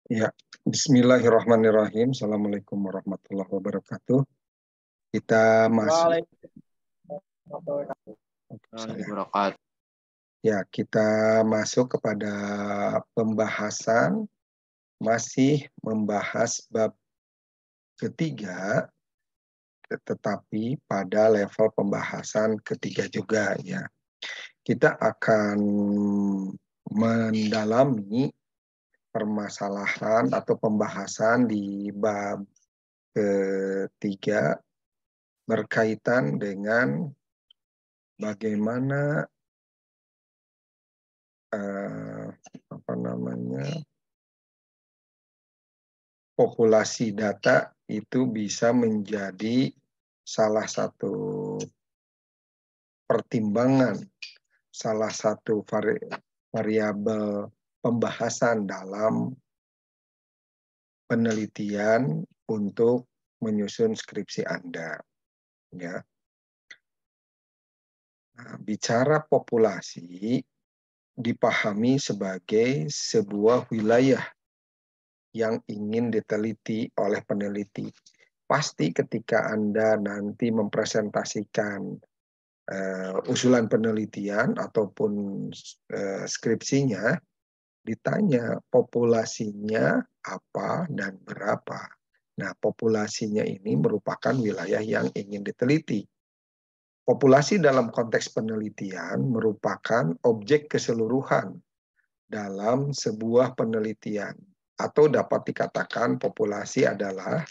Ya, Bismillahirrahmanirrahim. Assalamualaikum warahmatullahi wabarakatuh. Kita masuk. Waalaikumsalam. Ya, kita masuk kepada pembahasan masih membahas bab ketiga, tetapi pada level pembahasan ketiga juga ya. Kita akan mendalami permasalahan atau pembahasan di bab ketiga berkaitan dengan bagaimana populasi data itu bisa menjadi salah satu pertimbangan, salah satu variabel pembahasan dalam penelitian untuk menyusun skripsi Anda. Ya. Nah, bicara populasi dipahami sebagai sebuah wilayah yang ingin diteliti oleh peneliti. Pasti ketika Anda nanti mempresentasikan usulan penelitian ataupun skripsinya, ditanya populasinya apa dan berapa. Nah, populasinya ini merupakan wilayah yang ingin diteliti. Populasi dalam konteks penelitian merupakan objek keseluruhan dalam sebuah penelitian, atau dapat dikatakan populasi adalah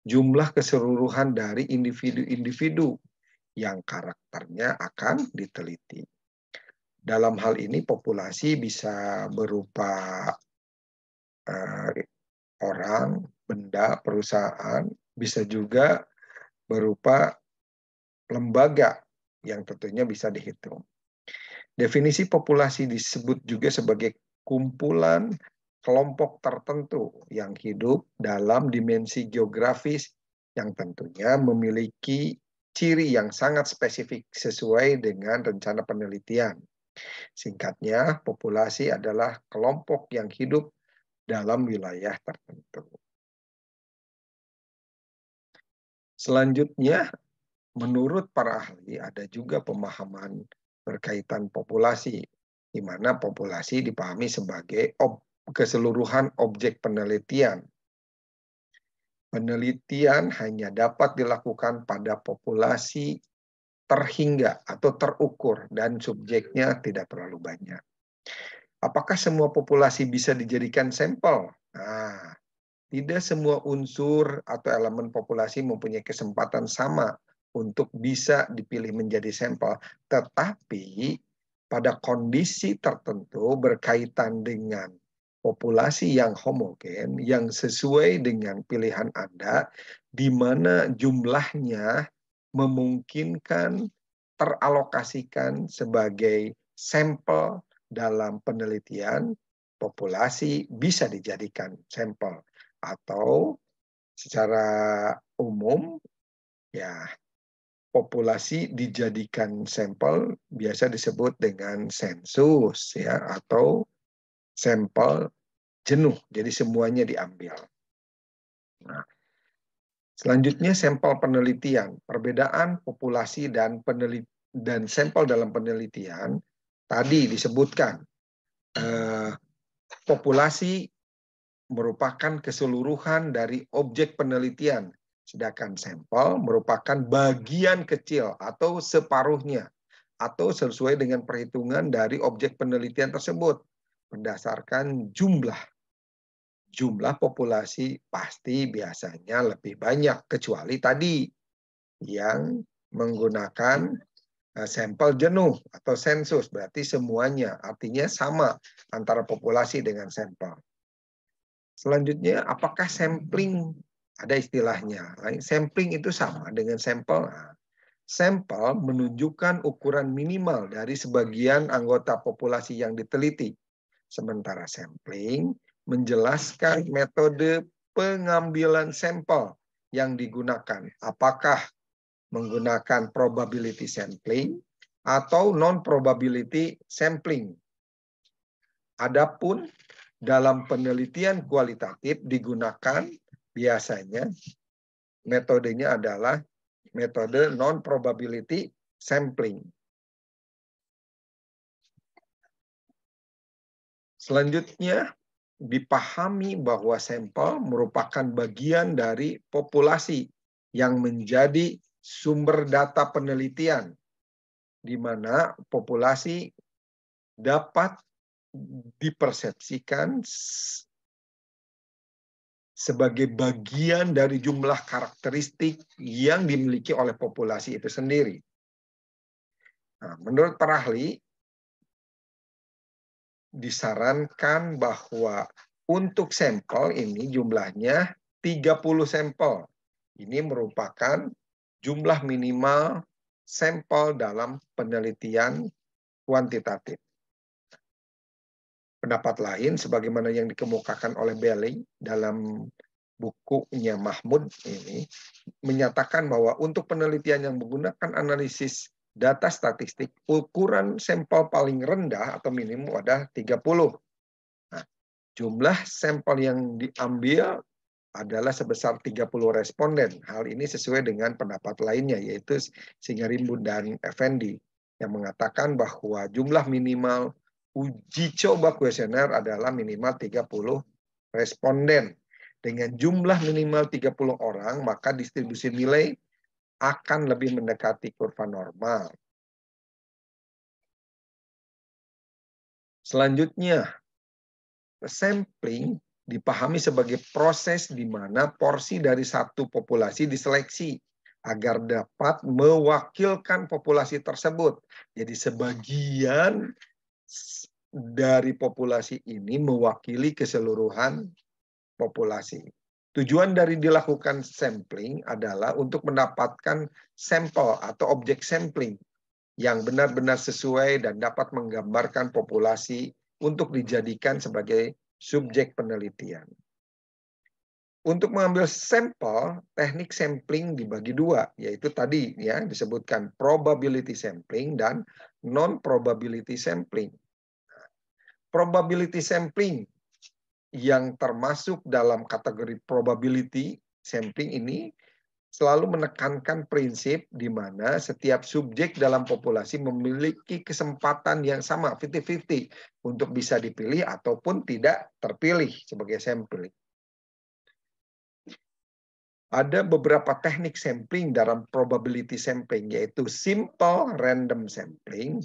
jumlah keseluruhan dari individu-individu yang karakternya akan diteliti. Dalam hal ini populasi bisa berupa orang, benda, perusahaan, bisa juga berupa lembaga yang tentunya bisa dihitung. Definisi populasi disebut juga sebagai kumpulan kelompok tertentu yang hidup dalam dimensi geografis yang tentunya memiliki ciri yang sangat spesifik sesuai dengan rencana penelitian. Singkatnya, populasi adalah kelompok yang hidup dalam wilayah tertentu. Selanjutnya, menurut para ahli ada juga pemahaman berkaitan populasi, di mana populasi dipahami sebagai keseluruhan objek penelitian. Penelitian hanya dapat dilakukan pada populasi terhingga atau terukur dan subjeknya tidak terlalu banyak. Apakah semua populasi bisa dijadikan sampel? Nah, tidak semua unsur atau elemen populasi mempunyai kesempatan sama untuk bisa dipilih menjadi sampel, tetapi pada kondisi tertentu berkaitan dengan populasi yang homogen, yang sesuai dengan pilihan Anda, di mana jumlahnya memungkinkan teralokasikan sebagai sampel dalam penelitian, populasi bisa dijadikan sampel. Atau secara umum, ya, populasi dijadikan sampel biasa disebut dengan sensus, ya, atau sampel jenuh, jadi semuanya diambil. Nah, selanjutnya sampel penelitian. Perbedaan populasi dan sampel dalam penelitian tadi disebutkan. Populasi merupakan keseluruhan dari objek penelitian, sedangkan sampel merupakan bagian kecil atau separuhnya, atau sesuai dengan perhitungan dari objek penelitian tersebut berdasarkan jumlah. Jumlah populasi pasti biasanya lebih banyak, kecuali tadi yang menggunakan sampel jenuh atau sensus, berarti semuanya, artinya sama antara populasi dengan sampel. Selanjutnya, apakah sampling? Ada istilahnya. Sampling itu sama dengan sampel. Sampel menunjukkan ukuran minimal dari sebagian anggota populasi yang diteliti. Sementara sampling menjelaskan metode pengambilan sampel yang digunakan. Apakah menggunakan probability sampling atau non-probability sampling. Adapun dalam penelitian kualitatif digunakan biasanya metodenya adalah metode non-probability sampling. Selanjutnya, dipahami bahwa sampel merupakan bagian dari populasi yang menjadi sumber data penelitian, di mana populasi dapat dipersepsikan sebagai bagian dari jumlah karakteristik yang dimiliki oleh populasi itu sendiri. Nah, menurut para ahli, disarankan bahwa untuk sampel ini jumlahnya 30 sampel. Ini merupakan jumlah minimal sampel dalam penelitian kuantitatif. Pendapat lain, sebagaimana yang dikemukakan oleh Belling dalam bukunya Mahmud ini, menyatakan bahwa untuk penelitian yang menggunakan analisis data statistik, ukuran sampel paling rendah atau minimum adalah 30. Nah, jumlah sampel yang diambil adalah sebesar 30 responden. Hal ini sesuai dengan pendapat lainnya, yaitu Singarimbun dan Effendi, yang mengatakan bahwa jumlah minimal uji coba kuesioner adalah minimal 30 responden. Dengan jumlah minimal 30 orang, maka distribusi nilai akan lebih mendekati kurva normal. Selanjutnya, sampling dipahami sebagai proses di mana porsi dari satu populasi diseleksi agar dapat mewakilkan populasi tersebut. Jadi sebagian dari populasi ini mewakili keseluruhan populasi. Tujuan dari dilakukan sampling adalah untuk mendapatkan sampel atau objek sampling yang benar-benar sesuai dan dapat menggambarkan populasi untuk dijadikan sebagai subjek penelitian. Untuk mengambil sampel, teknik sampling dibagi dua, yaitu tadi ya disebutkan probability sampling dan non-probability sampling. Probability sampling yang termasuk dalam kategori probability sampling ini selalu menekankan prinsip di mana setiap subjek dalam populasi memiliki kesempatan yang sama 50-50 untuk bisa dipilih ataupun tidak terpilih sebagai sampling. Ada beberapa teknik sampling dalam probability sampling, yaitu simple random sampling,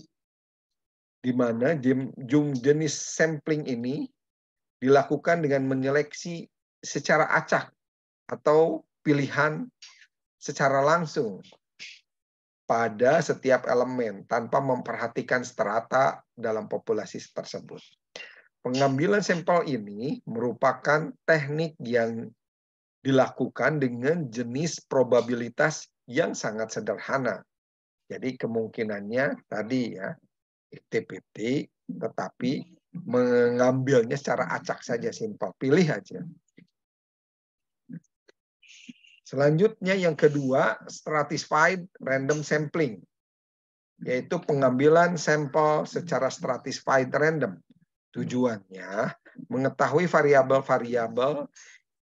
di mana jenis sampling ini dilakukan dengan menyeleksi secara acak atau pilihan secara langsung pada setiap elemen tanpa memperhatikan strata dalam populasi tersebut. Pengambilan sampel ini merupakan teknik yang dilakukan dengan jenis probabilitas yang sangat sederhana. Jadi kemungkinannya tadi ya 50-50, tetapi mengambilnya secara acak saja, simpel, pilih aja. Selanjutnya yang kedua, stratified random sampling, yaitu pengambilan sampel secara stratified random. Tujuannya mengetahui variabel-variabel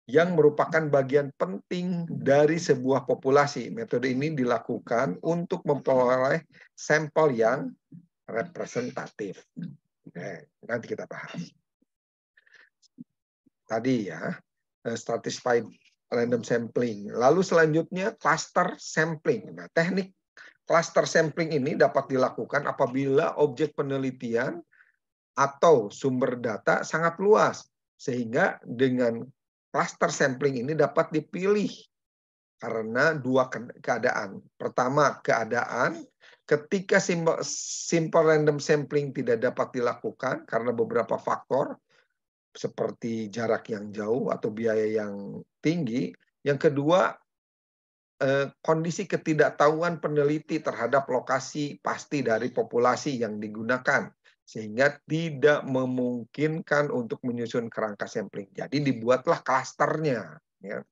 yang merupakan bagian penting dari sebuah populasi. Metode ini dilakukan untuk memperoleh sampel yang representatif. Nanti kita bahas. Tadi ya, stratified random sampling. Lalu selanjutnya cluster sampling. Nah, teknik cluster sampling ini dapat dilakukan apabila objek penelitian atau sumber data sangat luas, sehingga dengan cluster sampling ini dapat dipilih karena dua keadaan. Pertama, keadaan ketika simple random sampling tidak dapat dilakukan karena beberapa faktor seperti jarak yang jauh atau biaya yang tinggi. Yang kedua, kondisi ketidaktahuan peneliti terhadap lokasi pasti dari populasi yang digunakan, sehingga tidak memungkinkan untuk menyusun kerangka sampling. Jadi dibuatlah klasternya, ya,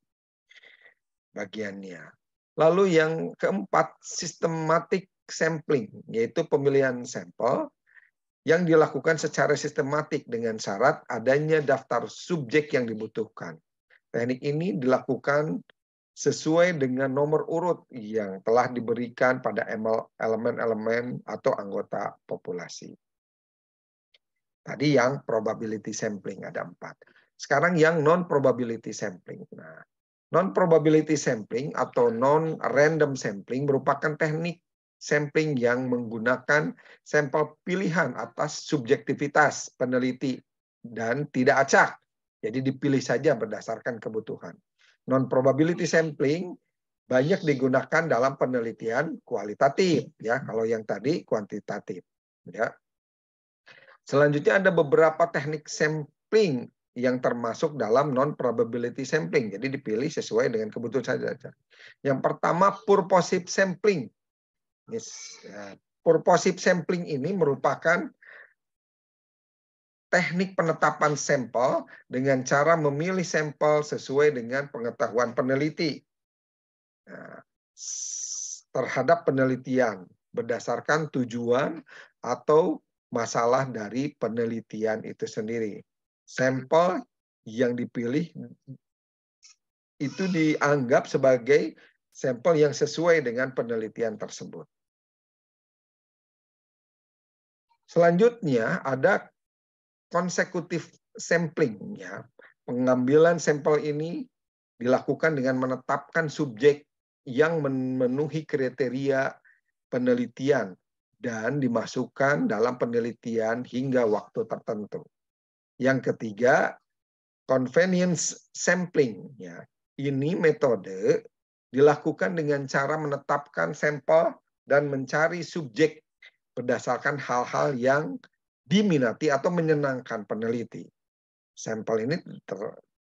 bagiannya. Lalu yang keempat, systematic sampling, yaitu pemilihan sampel yang dilakukan secara sistematik dengan syarat adanya daftar subjek yang dibutuhkan. Teknik ini dilakukan sesuai dengan nomor urut yang telah diberikan pada elemen-elemen atau anggota populasi. Tadi yang probability sampling ada 4. Sekarang yang non-probability sampling. Nah, non-probability sampling atau non-random sampling merupakan teknik sampling yang menggunakan sampel pilihan atas subjektivitas peneliti dan tidak acak. Jadi dipilih saja berdasarkan kebutuhan. Non-probability sampling banyak digunakan dalam penelitian kualitatif, ya. Kalau yang tadi kuantitatif, ya. Selanjutnya ada beberapa teknik sampling yang termasuk dalam non-probability sampling. Jadi dipilih sesuai dengan kebutuhan saja. Yang pertama, purposive sampling. Purposive sampling ini merupakan teknik penetapan sampel dengan cara memilih sampel sesuai dengan pengetahuan peneliti terhadap penelitian berdasarkan tujuan atau masalah dari penelitian itu sendiri. Sampel yang dipilih itu dianggap sebagai sampel yang sesuai dengan penelitian tersebut. Selanjutnya ada consecutive sampling. Ya. Pengambilan sampel ini dilakukan dengan menetapkan subjek yang memenuhi kriteria penelitian dan dimasukkan dalam penelitian hingga waktu tertentu. Yang ketiga, convenience sampling. Ya. Ini metode dilakukan dengan cara menetapkan sampel dan mencari subjek berdasarkan hal-hal yang diminati atau menyenangkan peneliti. Sampel ini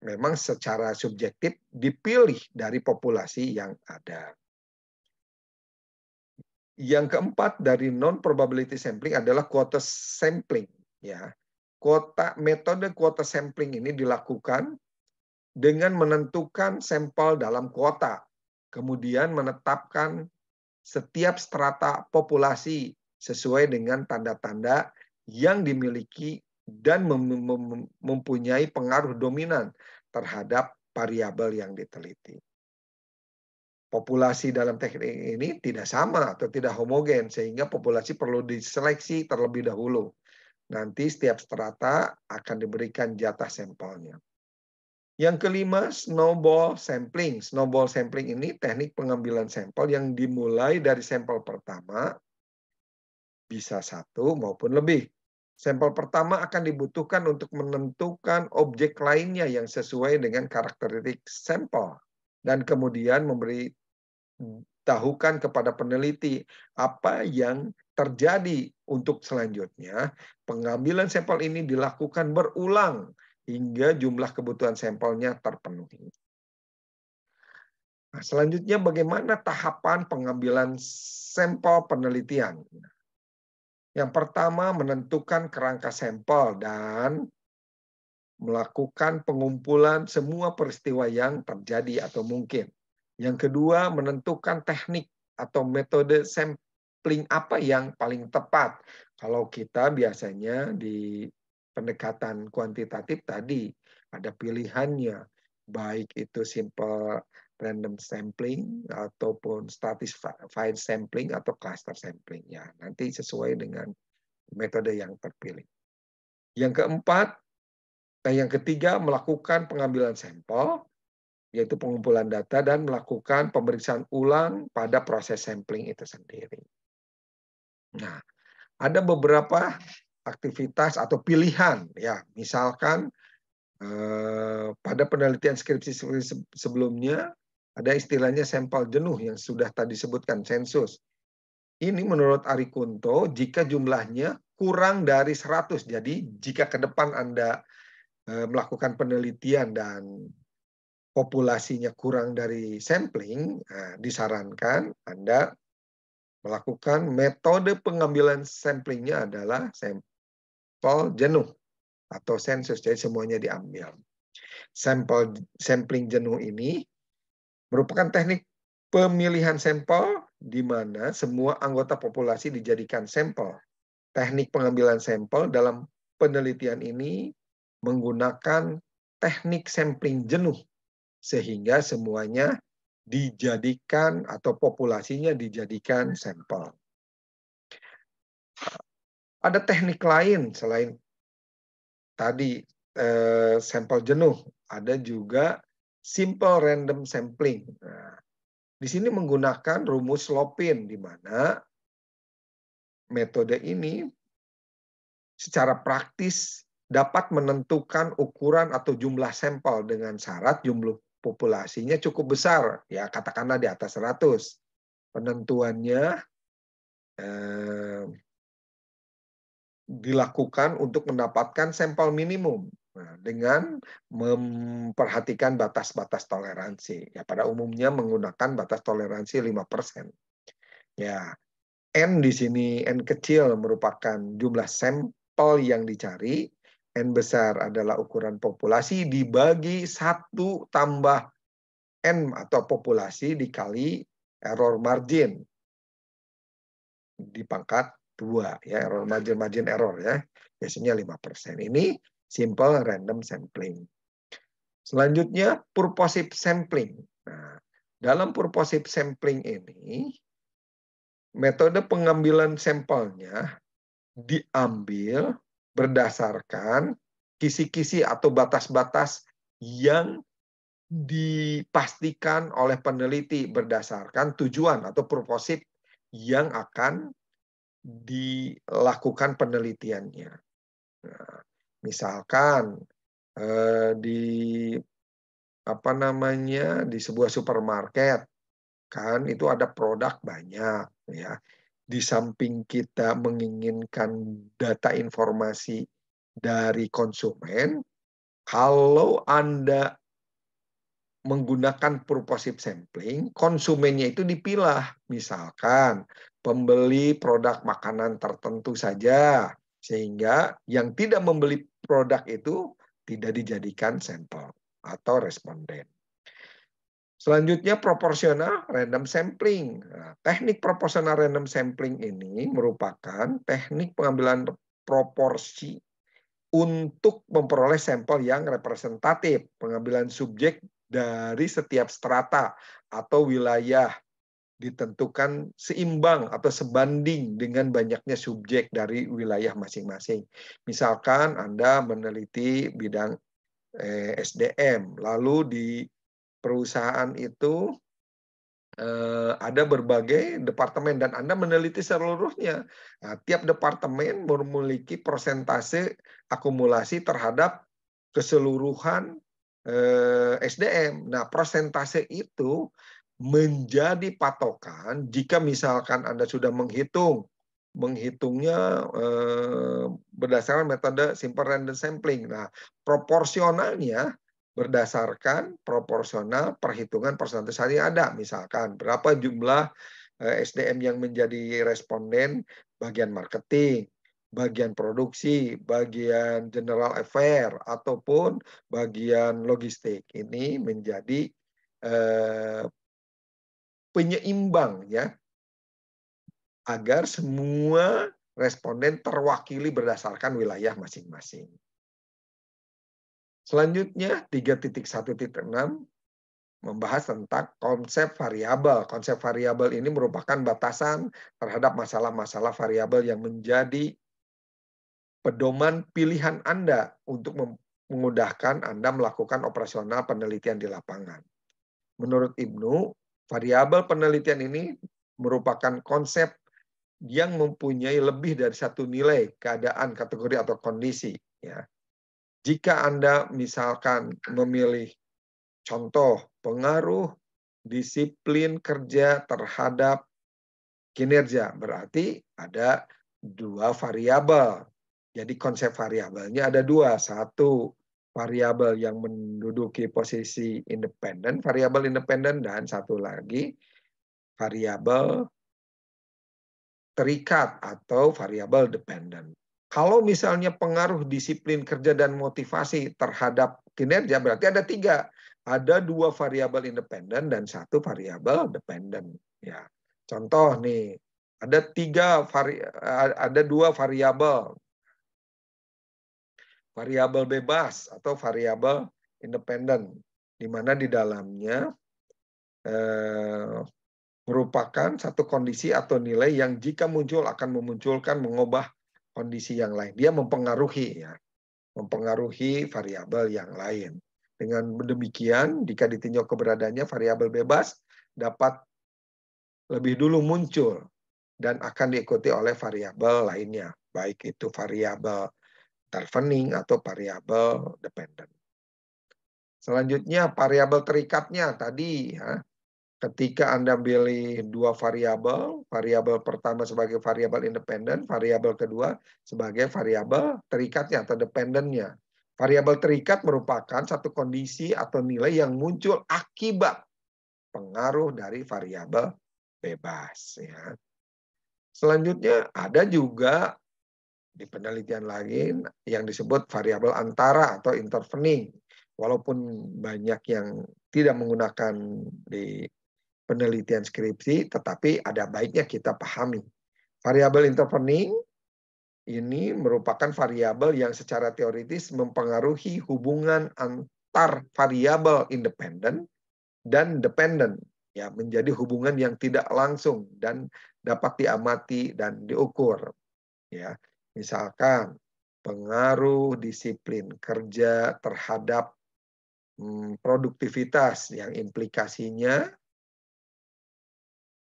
memang secara subjektif dipilih dari populasi yang ada. Yang keempat dari non-probability sampling adalah quota sampling. Ya. Metode quota sampling ini dilakukan dengan menentukan sampel dalam kuota, kemudian menetapkan setiap strata populasi sesuai dengan tanda-tanda yang dimiliki dan mempunyai pengaruh dominan terhadap variabel yang diteliti. Populasi dalam teknik ini tidak sama atau tidak homogen, sehingga populasi perlu diseleksi terlebih dahulu. Nanti setiap strata akan diberikan jatah sampelnya. Yang kelima, snowball sampling. Snowball sampling ini teknik pengambilan sampel yang dimulai dari sampel pertama, bisa 1 maupun lebih. Sampel pertama akan dibutuhkan untuk menentukan objek lainnya yang sesuai dengan karakteristik sampel. Dan kemudian memberitahukan kepada peneliti apa yang terjadi untuk selanjutnya. Pengambilan sampel ini dilakukan berulang hingga jumlah kebutuhan sampelnya terpenuhi. Nah, selanjutnya bagaimana tahapan pengambilan sampel penelitian? Yang pertama, menentukan kerangka sampel dan melakukan pengumpulan semua peristiwa yang terjadi atau mungkin. Yang kedua, menentukan teknik atau metode sampling apa yang paling tepat. Kalau kita biasanya di pendekatan kuantitatif tadi ada pilihannya, baik itu simple random sampling ataupun stratified sampling atau cluster sampling. Ya, nanti sesuai dengan metode yang terpilih. Yang ketiga melakukan pengambilan sampel, yaitu pengumpulan data dan melakukan pemeriksaan ulang pada proses sampling itu sendiri. Nah, ada beberapa aktivitas atau pilihan, ya, misalkan pada penelitian skripsi sebelumnya ada istilahnya sampel jenuh yang sudah tadi sebutkan, sensus. Ini menurut Ari Kunto jika jumlahnya kurang dari 100. Jadi jika ke depan Anda melakukan penelitian dan populasinya kurang dari sampling, disarankan Anda melakukan metode pengambilan samplingnya adalah sampel jenuh atau sensus. Jadi semuanya diambil. Sampling jenuh ini merupakan teknik pemilihan sampel di mana semua anggota populasi dijadikan sampel Teknik pengambilan sampel dalam penelitian ini menggunakan teknik sampling jenuh, sehingga semuanya dijadikan atau populasinya dijadikan sampel. Ada teknik lain selain tadi sampel jenuh, ada juga simple random sampling. Nah, di sini menggunakan rumus Lopin, di mana metode ini secara praktis dapat menentukan ukuran atau jumlah sampel dengan syarat jumlah populasinya cukup besar, ya katakanlah di atas 100. Penentuannya dilakukan untuk mendapatkan sampel minimum. Nah, dengan memperhatikan batas-batas toleransi. Ya, pada umumnya menggunakan batas toleransi 5%. Ya, N di sini, N kecil merupakan jumlah sampel yang dicari, N besar adalah ukuran populasi dibagi 1 tambah N atau populasi dikali error margin di pangkat 2, ya, error margin error, ya. Biasanya 5%. Ini simple random sampling. Selanjutnya purposive sampling. Nah, dalam purposive sampling ini metode pengambilan sampelnya diambil berdasarkan kisi-kisi atau batas-batas yang dipastikan oleh peneliti berdasarkan tujuan atau purposive yang akan dilakukan penelitiannya. Nah, misalkan di di sebuah supermarket kan itu ada produk banyak, ya. Di samping kita menginginkan data informasi dari konsumen, kalau Anda menggunakan purposive sampling, konsumennya itu dipilah. Misalkan pembeli produk makanan tertentu saja, sehingga yang tidak membeli produk itu tidak dijadikan sampel atau responden. Selanjutnya proporsional random sampling. Nah, teknik proporsional random sampling ini merupakan teknik pengambilan proporsi untuk memperoleh sampel yang representatif, pengambilan subjek dari setiap strata atau wilayah ditentukan seimbang atau sebanding dengan banyaknya subjek dari wilayah masing-masing. Misalkan Anda meneliti bidang SDM, lalu di perusahaan itu ada berbagai departemen dan Anda meneliti seluruhnya. Nah, tiap departemen memiliki persentase akumulasi terhadap keseluruhan SDM. Nah, persentase itu menjadi patokan jika misalkan Anda sudah menghitungnya berdasarkan metode simple random sampling. Nah, proporsionalnya berdasarkan proporsional perhitungan persentase yang ada. Misalkan berapa jumlah SDM yang menjadi responden bagian marketing, bagian produksi, bagian general affair, ataupun bagian logistik. Ini menjadi penyeimbang, ya, agar semua responden terwakili berdasarkan wilayah masing-masing. Selanjutnya 3.1.6 membahas tentang konsep variabel. Konsep variabel ini merupakan batasan terhadap masalah-masalah variabel yang menjadi pedoman pilihan Anda untuk memudahkan Anda melakukan operasional penelitian di lapangan. Menurut Ibnu, variabel penelitian ini merupakan konsep yang mempunyai lebih dari satu nilai, keadaan, kategori, atau kondisi. Ya. Jika Anda misalkan memilih contoh pengaruh disiplin kerja terhadap kinerja, berarti ada 2 variabel. Jadi konsep variabelnya ada 2. Satu, variabel yang menduduki posisi independen, variabel independen, dan satu lagi variabel terikat atau variabel dependen. Kalau misalnya pengaruh disiplin kerja dan motivasi terhadap kinerja, berarti ada 3. Ada 2 variabel independen dan 1 variabel dependen. Ya, contoh nih, Ada dua variabel. Variabel bebas atau variabel independen, di mana di dalamnya merupakan satu kondisi atau nilai yang jika muncul akan mengubah kondisi yang lain. Dia mempengaruhi variabel yang lain. Dengan demikian, jika ditinjau keberadaannya, variabel bebas dapat lebih dulu muncul dan akan diikuti oleh variabel lainnya, baik itu variabel intervening atau variabel dependent. Selanjutnya variabel terikatnya tadi ya. Ketika Anda pilih dua variabel, variabel pertama sebagai variabel independen, variabel kedua sebagai variabel terikatnya atau dependentnya. Variabel terikat merupakan satu kondisi atau nilai yang muncul akibat pengaruh dari variabel bebas. Ya. Selanjutnya ada juga di penelitian lain yang disebut variabel antara atau intervening. Walaupun banyak yang tidak menggunakan di penelitian skripsi, tetapi ada baiknya kita pahami. Variabel intervening ini merupakan variabel yang secara teoritis mempengaruhi hubungan antar variabel independen dan dependen, ya, menjadi hubungan yang tidak langsung dan dapat diamati dan diukur. Ya, misalkan pengaruh disiplin kerja terhadap produktivitas yang implikasinya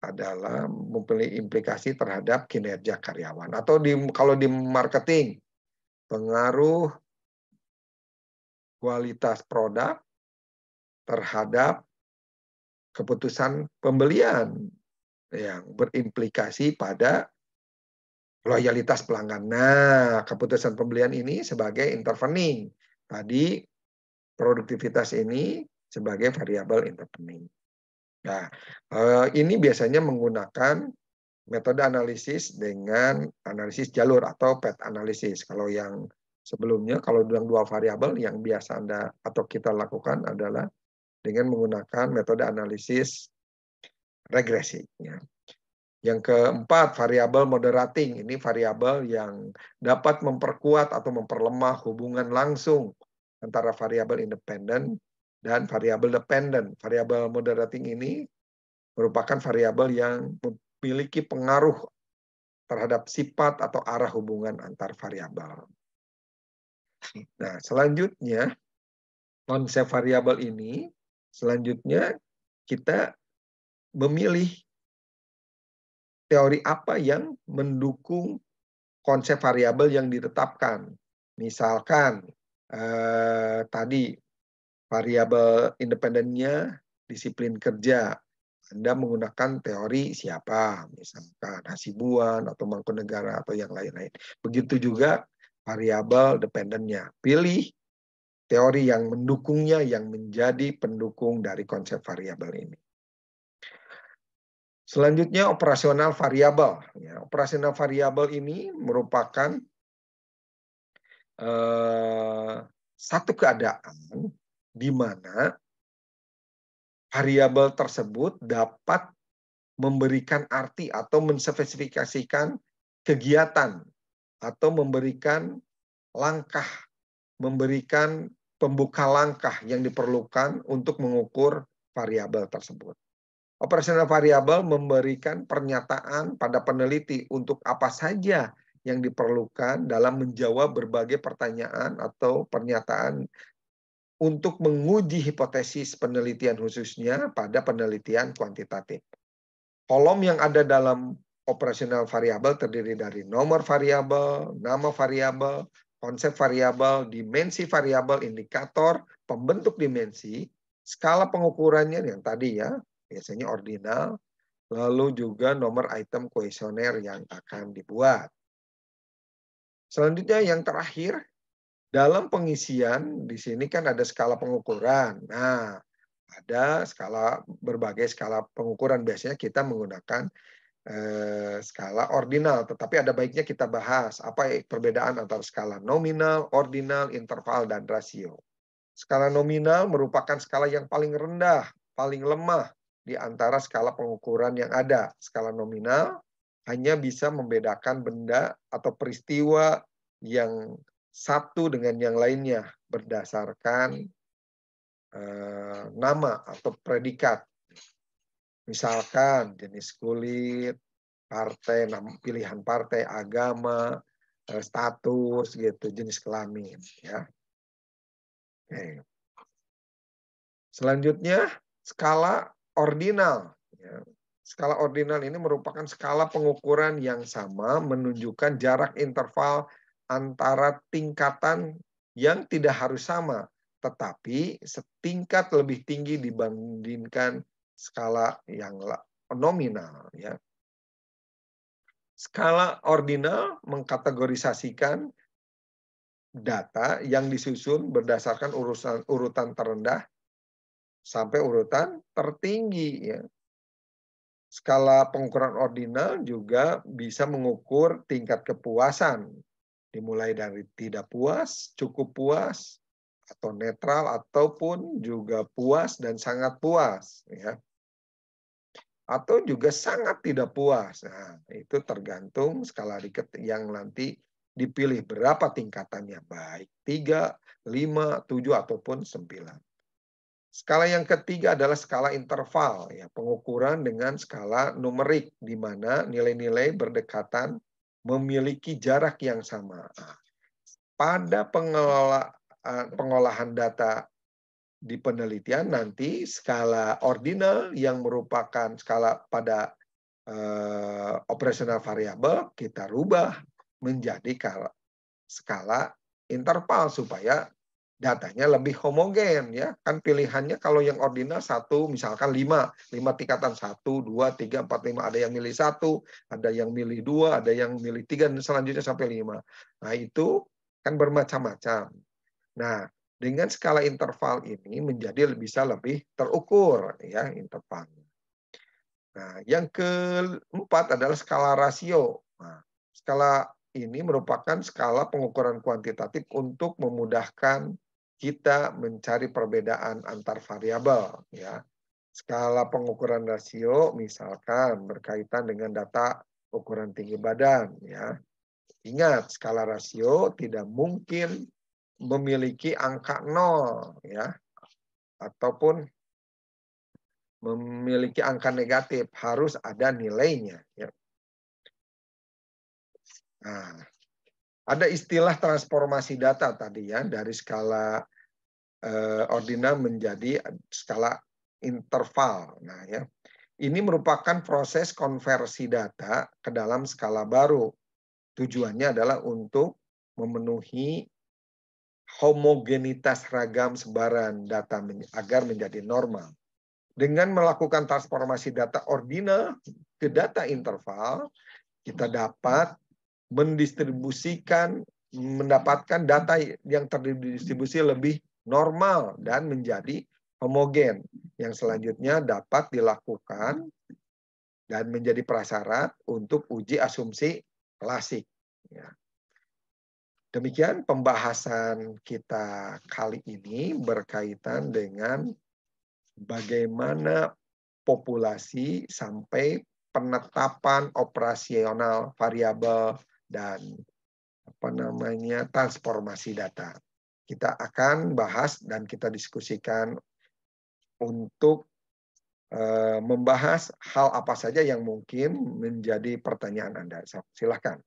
adalah mempunyai implikasi terhadap kinerja karyawan. Atau kalau di marketing, pengaruh kualitas produk terhadap keputusan pembelian yang berimplikasi pada loyalitas pelanggan. Nah, keputusan pembelian ini sebagai intervening. Tadi produktivitas ini sebagai variabel intervening. Nah, ini biasanya menggunakan metode analisis dengan analisis jalur atau path analisis. Kalau yang sebelumnya, kalau dengan dua variabel, yang biasa Anda atau kita lakukan adalah dengan menggunakan metode analisis regresi. Ya. Yang keempat, variabel moderating. Ini variabel yang dapat memperkuat atau memperlemah hubungan langsung antara variabel independen dan variabel dependent. Variabel moderating ini merupakan variabel yang memiliki pengaruh terhadap sifat atau arah hubungan antar variabel. Nah, selanjutnya konsep variabel ini, selanjutnya kita memilih teori apa yang mendukung konsep variabel yang ditetapkan. Misalkan tadi variabel independennya disiplin kerja. Anda menggunakan teori siapa, misalkan Hasibuan atau Mangkunegara atau yang lain-lain. Begitu juga variabel dependennya. Pilih teori yang mendukungnya, yang menjadi pendukung dari konsep variabel ini. Selanjutnya operasional variabel. Ya, operasional variabel ini merupakan satu keadaan di mana variabel tersebut dapat memberikan arti atau menspesifikasikan kegiatan atau memberikan langkah, memberikan pembuka langkah yang diperlukan untuk mengukur variabel tersebut. Operasional variabel memberikan pernyataan pada peneliti untuk apa saja yang diperlukan dalam menjawab berbagai pertanyaan atau pernyataan untuk menguji hipotesis penelitian khususnya pada penelitian kuantitatif. Kolom yang ada dalam operasional variabel terdiri dari nomor variabel, nama variabel, konsep variabel, dimensi variabel, indikator, pembentuk dimensi, skala pengukurannya yang tadi ya, biasanya ordinal, lalu juga nomor item kuesioner yang akan dibuat. Selanjutnya yang terakhir, dalam pengisian di sini kan ada skala pengukuran. Nah, ada berbagai skala pengukuran. Biasanya kita menggunakan skala ordinal, tetapi ada baiknya kita bahas apa perbedaan antara skala nominal, ordinal, interval, dan rasio. Skala nominal merupakan skala yang paling rendah, paling lemah di antara skala pengukuran yang ada. Skala nominal hanya bisa membedakan benda atau peristiwa yang satu dengan yang lainnya berdasarkan nama atau predikat. Misalkan jenis kulit, partai, pilihan partai, agama, status gitu, jenis kelamin ya. Oke. Selanjutnya skala ordinal ya. Skala ordinal ini merupakan skala pengukuran yang sama menunjukkan jarak interval antara tingkatan yang tidak harus sama, tetapi setingkat lebih tinggi dibandingkan skala yang nominal ya. Skala ordinal mengkategorisasikan data yang disusun berdasarkan urutan terendah sampai urutan tertinggi ya. Skala pengukuran ordinal juga bisa mengukur tingkat kepuasan, dimulai dari tidak puas, cukup puas, atau netral, ataupun juga puas dan sangat puas ya. Atau juga sangat tidak puas. Nah, itu tergantung skala Likert yang nanti dipilih berapa tingkatannya, baik 3, 5, 7, ataupun 9. Skala yang ketiga adalah skala interval, ya, pengukuran dengan skala numerik, di mana nilai-nilai berdekatan memiliki jarak yang sama. Nah, pada pengolahan data di penelitian nanti skala ordinal yang merupakan skala pada operasional variabel kita rubah menjadi skala interval supaya datanya lebih homogen ya. Kan pilihannya kalau yang ordinal satu, misalkan 5 tingkatan 1, 2, 3, 4, 5, ada yang milih 1, ada yang milih 2, ada yang milih 3, dan selanjutnya sampai 5. Nah, itu kan bermacam-macam. Nah, dengan skala interval ini menjadi bisa lebih terukur ya intervalnya. Nah, yang keempat adalah skala rasio. Nah, skala ini merupakan skala pengukuran kuantitatif untuk memudahkan kita mencari perbedaan antar variabel ya. Skala pengukuran rasio misalkan berkaitan dengan data ukuran tinggi badan ya. Ingat, skala rasio tidak mungkin memiliki angka 0 ya, ataupun memiliki angka negatif, harus ada nilainya ya. Nah, ada istilah transformasi data tadi ya, dari skala ordinal menjadi skala interval. Nah, ya. Ini merupakan proses konversi data ke dalam skala baru. Tujuannya adalah untuk memenuhi homogenitas ragam sebaran data agar menjadi normal. Dengan melakukan transformasi data ordinal ke data interval, kita dapat mendapatkan data yang terdistribusi lebih normal dan menjadi homogen, yang selanjutnya dapat dilakukan dan menjadi prasyarat untuk uji asumsi klasik. Ya. Demikian pembahasan kita kali ini berkaitan dengan bagaimana populasi sampai penetapan operasional variabel dan transformasi data. Kita akan bahas dan kita diskusikan untuk membahas hal apa saja yang mungkin menjadi pertanyaan Anda. Silakan.